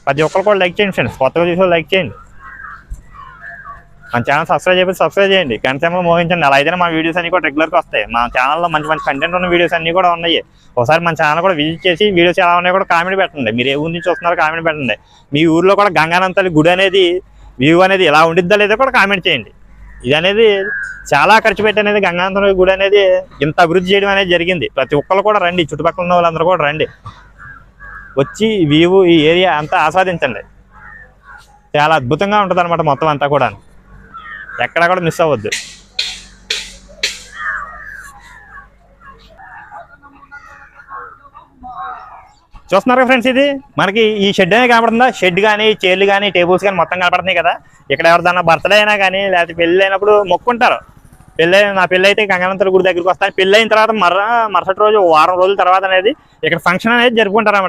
ప్రతి ఒక్కరు కూడా లైక్ చేయండి ఫ్రెండ్స్, కొత్తగా చూసే లైక్ చేయండి, మన ఛానల్ సబ్స్క్రైబ్ చేయండి, గంటసేమలో మోహించండి. అలా అయితేనే మా వీడియోస్ అన్ని కూడా రెగ్యులర్గా వస్తాయి. మా ఛానల్లో మంచి మంచి కంటెంట్ ఉన్న వీడియోస్ అన్నీ కూడా ఉన్నాయి. ఒకసారి మన ఛానల్ కూడా విజిట్ చేసి వీడియోస్ ఎలా ఉన్నాయో కూడా కామెంట్ పెట్టండి. మీరు ఏ ఊరి నుంచి వస్తున్నారో కామెంట్ పెట్టండి. మీ ఊర్లో కూడా గంగానమ్మ తల్లి గుడి అనేది వ్యూ అనేది ఎలా ఉండిద్దా లేదో కూడా కామెంట్ చేయండి. ఇది అనేది చాలా ఖర్చు పెట్టి అనేది గంగానమ్మ తల్లి గుడి అనేది ఇంత అభివృద్ధి చేయడం అనేది జరిగింది. ప్రతి ఒక్కరు కూడా రండి, చుట్టుపక్కల ఉన్న వాళ్ళందరూ కూడా రండి, వచ్చి వ్యూ ఈ ఏరియా అంతా ఆస్వాదించండి. చాలా అద్భుతంగా ఉంటుంది అనమాట మొత్తం అంతా కూడా, ఎక్కడా కూడా మిస్ అవ్వద్దు. చూస్తున్నారు ఫ్రెండ్స్, ఇది మనకి ఈ షెడ్ అనేది కనపడుతుందా? షెడ్ కానీ చైర్లు కానీ టేబుల్స్ కానీ మొత్తం కనపడుతున్నాయి కదా. ఇక్కడ ఎవరిదన్నా బర్త్డే అయినా కానీ లేకపోతే పెళ్ళి అయినప్పుడు మొక్కుంటారు. నా పెళ్ళి అయితే గంగానమ్మ తల్లి గుడి దగ్గరికి వస్తాను. పెళ్ళి అయిన తర్వాత మరుసటి రోజు వారం రోజుల తర్వాత అనేది ఇక్కడ ఫంక్షన్ అనేది జరుపుకుంటారు అన్నమాట.